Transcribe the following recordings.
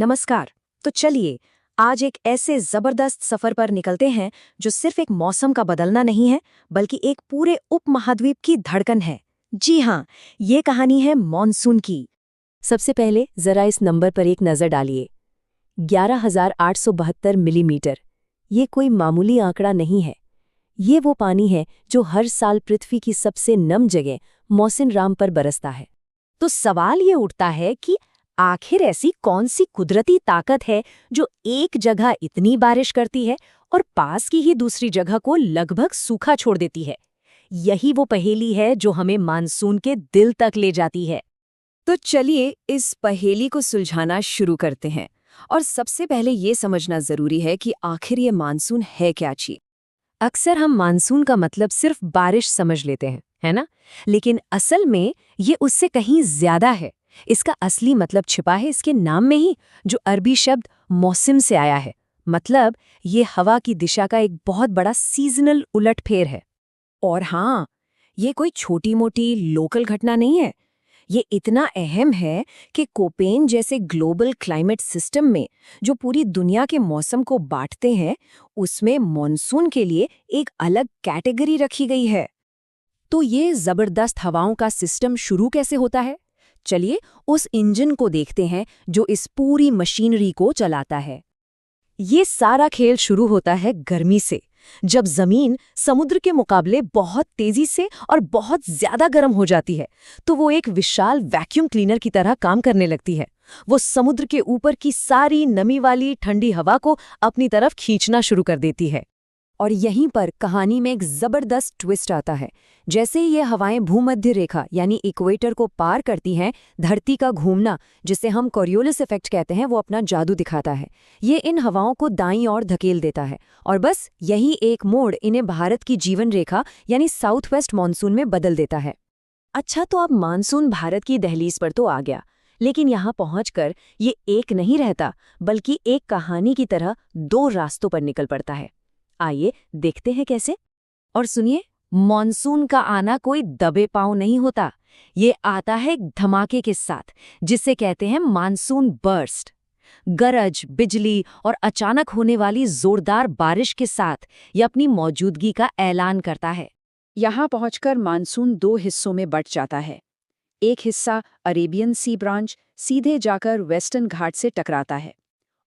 नमस्कार। तो चलिए आज एक ऐसे जबरदस्त सफर पर निकलते हैं जो सिर्फ एक मौसम का बदलना नहीं है बल्कि एक पूरे उपमहाद्वीप की धड़कन है। जी हाँ, ये कहानी है मॉनसून की। सबसे पहले जरा इस नंबर पर एक नजर डालिए। 11,872 मिलीमीटर। ये कोई मामूली आंकड़ा नहीं है। ये वो पानी है जो हर साल पृथ्वी की सबसे नम जगह मौसिनराम पर बरसता है। तो सवाल ये उठता है कि आखिर ऐसी कौन सी कुदरती ताकत है जो एक जगह इतनी बारिश करती है और पास की ही दूसरी जगह को लगभग सूखा छोड़ देती है। यही वो पहेली है जो हमें मानसून के दिल तक ले जाती है। तो चलिए इस पहेली को सुलझाना शुरू करते हैं। और सबसे पहले ये समझना जरूरी है कि आखिर ये मानसून है क्या चीज। अक्सर हम मानसून का मतलब सिर्फ बारिश समझ लेते हैं, है ना? लेकिन असल में ये उससे कहीं ज्यादा है। इसका असली मतलब छिपा है इसके नाम में ही, जो अरबी शब्द मौसम से आया है। मतलब ये हवा की दिशा का एक बहुत बड़ा सीजनल उलटफेर है। और हाँ, ये कोई छोटी मोटी लोकल घटना नहीं है। ये इतना अहम है कि कोपेन जैसे ग्लोबल क्लाइमेट सिस्टम में, जो पूरी दुनिया के मौसम को बांटते हैं, उसमें मॉनसून के लिए एक अलग कैटेगरी रखी गई है। तो ये जबरदस्त हवाओं का सिस्टम शुरू कैसे होता है? चलिए उस इंजन को देखते हैं जो इस पूरी मशीनरी को चलाता है। ये सारा खेल शुरू होता है गर्मी से, जब जमीन समुद्र के मुकाबले बहुत तेजी से और बहुत ज्यादा गर्म हो जाती है, तो वो एक विशाल वैक्यूम क्लीनर की तरह काम करने लगती है। वो समुद्र के ऊपर की सारी नमी वाली ठंडी हवा को अपनी तरफ खींचना शुरू कर देती है। और यहीं पर कहानी में एक जबरदस्त ट्विस्ट आता है। जैसे ही ये हवाएं भूमध्य रेखा यानी इक्वेटर को पार करती हैं, धरती का घूमना, जिसे हम कोरियोलिस इफेक्ट कहते हैं, वो अपना जादू दिखाता है। ये इन हवाओं को दाईं ओर धकेल देता है और बस यही एक मोड़ इन्हें भारत की जीवन रेखा यानी साउथ वेस्ट मानसून में बदल देता है। अच्छा, तो अब मानसून भारत की दहलीज पर तो आ गया, लेकिन यहाँ पहुंचकर ये एक नहीं रहता, बल्कि एक कहानी की तरह दो रास्तों पर निकल पड़ता है। आइए देखते हैं कैसे। और सुनिए, मॉनसून का आना कोई दबे पांव नहीं होता। ये आता है एक धमाके के साथ, जिसे कहते हैं मानसून बर्स्ट। गरज, बिजली और अचानक होने वाली जोरदार बारिश के साथ ये अपनी मौजूदगी का ऐलान करता है। यहाँ पहुंचकर मानसून दो हिस्सों में बंट जाता है। एक हिस्सा अरेबियन सी ब्रांच सीधे जाकर वेस्टर्न घाट से टकराता है,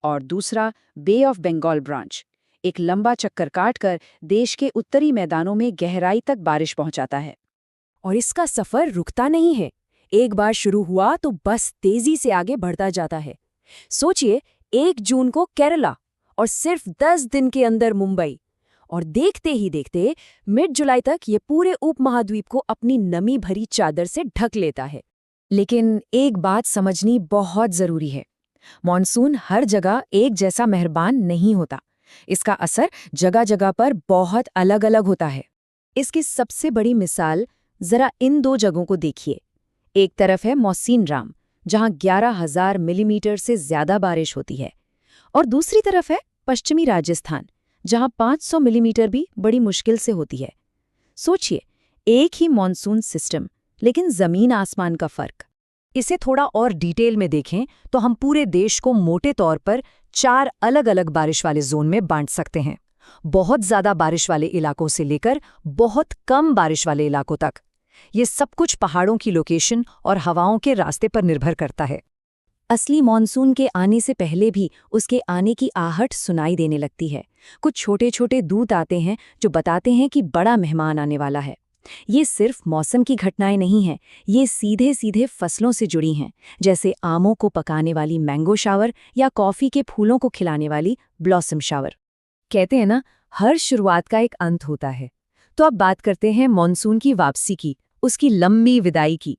और दूसरा बे ऑफ बंगाल ब्रांच एक लंबा चक्कर काटकर देश के उत्तरी मैदानों में गहराई तक बारिश पहुंचाता है। और इसका सफर रुकता नहीं है। एक बार शुरू हुआ तो बस तेजी से आगे बढ़ता जाता है। सोचिए, 1 जून को केरला और सिर्फ 10 दिन के अंदर मुंबई, और देखते ही देखते मिड जुलाई तक ये पूरे उपमहाद्वीप को अपनी नमी भरी चादर से ढक लेता है। लेकिन एक बात समझनी बहुत जरूरी है, मॉनसून हर जगह एक जैसा मेहरबान नहीं होता। इसका असर जगह जगह पर बहुत अलग अलग होता है। इसकी सबसे बड़ी मिसाल जरा इन दो जगहों को देखिए। एक तरफ है मौसिनराम, जहां 11,000 मिलीमीटर से ज्यादा बारिश होती है, और दूसरी तरफ है पश्चिमी राजस्थान, जहां 500 मिलीमीटर भी बड़ी मुश्किल से होती है। सोचिए, एक ही मॉनसून सिस्टम, लेकिन जमीन आसमान का फर्क। इसे थोड़ा और डिटेल में देखें तो हम पूरे देश को मोटे तौर पर 4 अलग अलग बारिश वाले जोन में बांट सकते हैं। बहुत ज्यादा बारिश वाले इलाकों से लेकर बहुत कम बारिश वाले इलाकों तक। ये सब कुछ पहाड़ों की लोकेशन और हवाओं के रास्ते पर निर्भर करता है। असली मॉनसून के आने से पहले भी उसके आने की आहट सुनाई देने लगती है। कुछ छोटे छोटे दूत आते हैं जो बताते हैं कि बड़ा मेहमान आने वाला है। ये सिर्फ मौसम की घटनाएं नहीं हैं, ये सीधे सीधे फसलों से जुड़ी हैं, जैसे आमों को पकाने वाली मैंगो शावर या कॉफी के फूलों को खिलाने वाली ब्लॉसम शावर। कहते हैं ना, हर शुरुआत का एक अंत होता है। तो अब बात करते हैं मॉनसून की वापसी की, उसकी लंबी विदाई की।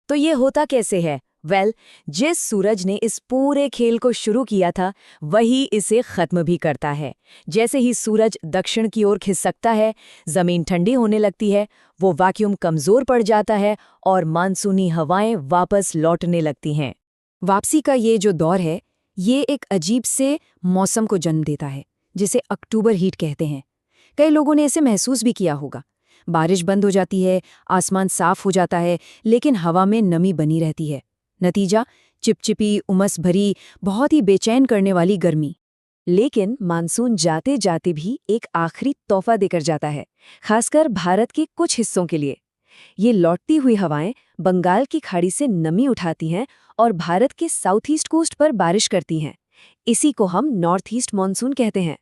तो ये होता कैसे है? जिस सूरज ने इस पूरे खेल को शुरू किया था, वही इसे खत्म भी करता है। जैसे ही सूरज दक्षिण की ओर खिसकता है, जमीन ठंडी होने लगती है, वो वैक्यूम कमजोर पड़ जाता है और मानसूनी हवाएं वापस लौटने लगती हैं। वापसी का ये जो दौर है, ये एक अजीब से मौसम को जन्म देता है, जिसे अक्टूबर हीट कहते हैं। कई लोगों ने इसे महसूस भी किया होगा। बारिश बंद हो जाती है, आसमान साफ हो जाता है, लेकिन हवा में नमी बनी रहती है। नतीजा, चिपचिपी, उमस भरी, बहुत ही बेचैन करने वाली गर्मी। लेकिन मानसून जाते जाते भी एक आखिरी तोहफा देकर जाता है, खासकर भारत के कुछ हिस्सों के लिए। ये लौटती हुई हवाएं बंगाल की खाड़ी से नमी उठाती हैं और भारत के साउथ ईस्ट कोस्ट पर बारिश करती हैं। इसी को हम नॉर्थ ईस्ट मानसून कहते हैं।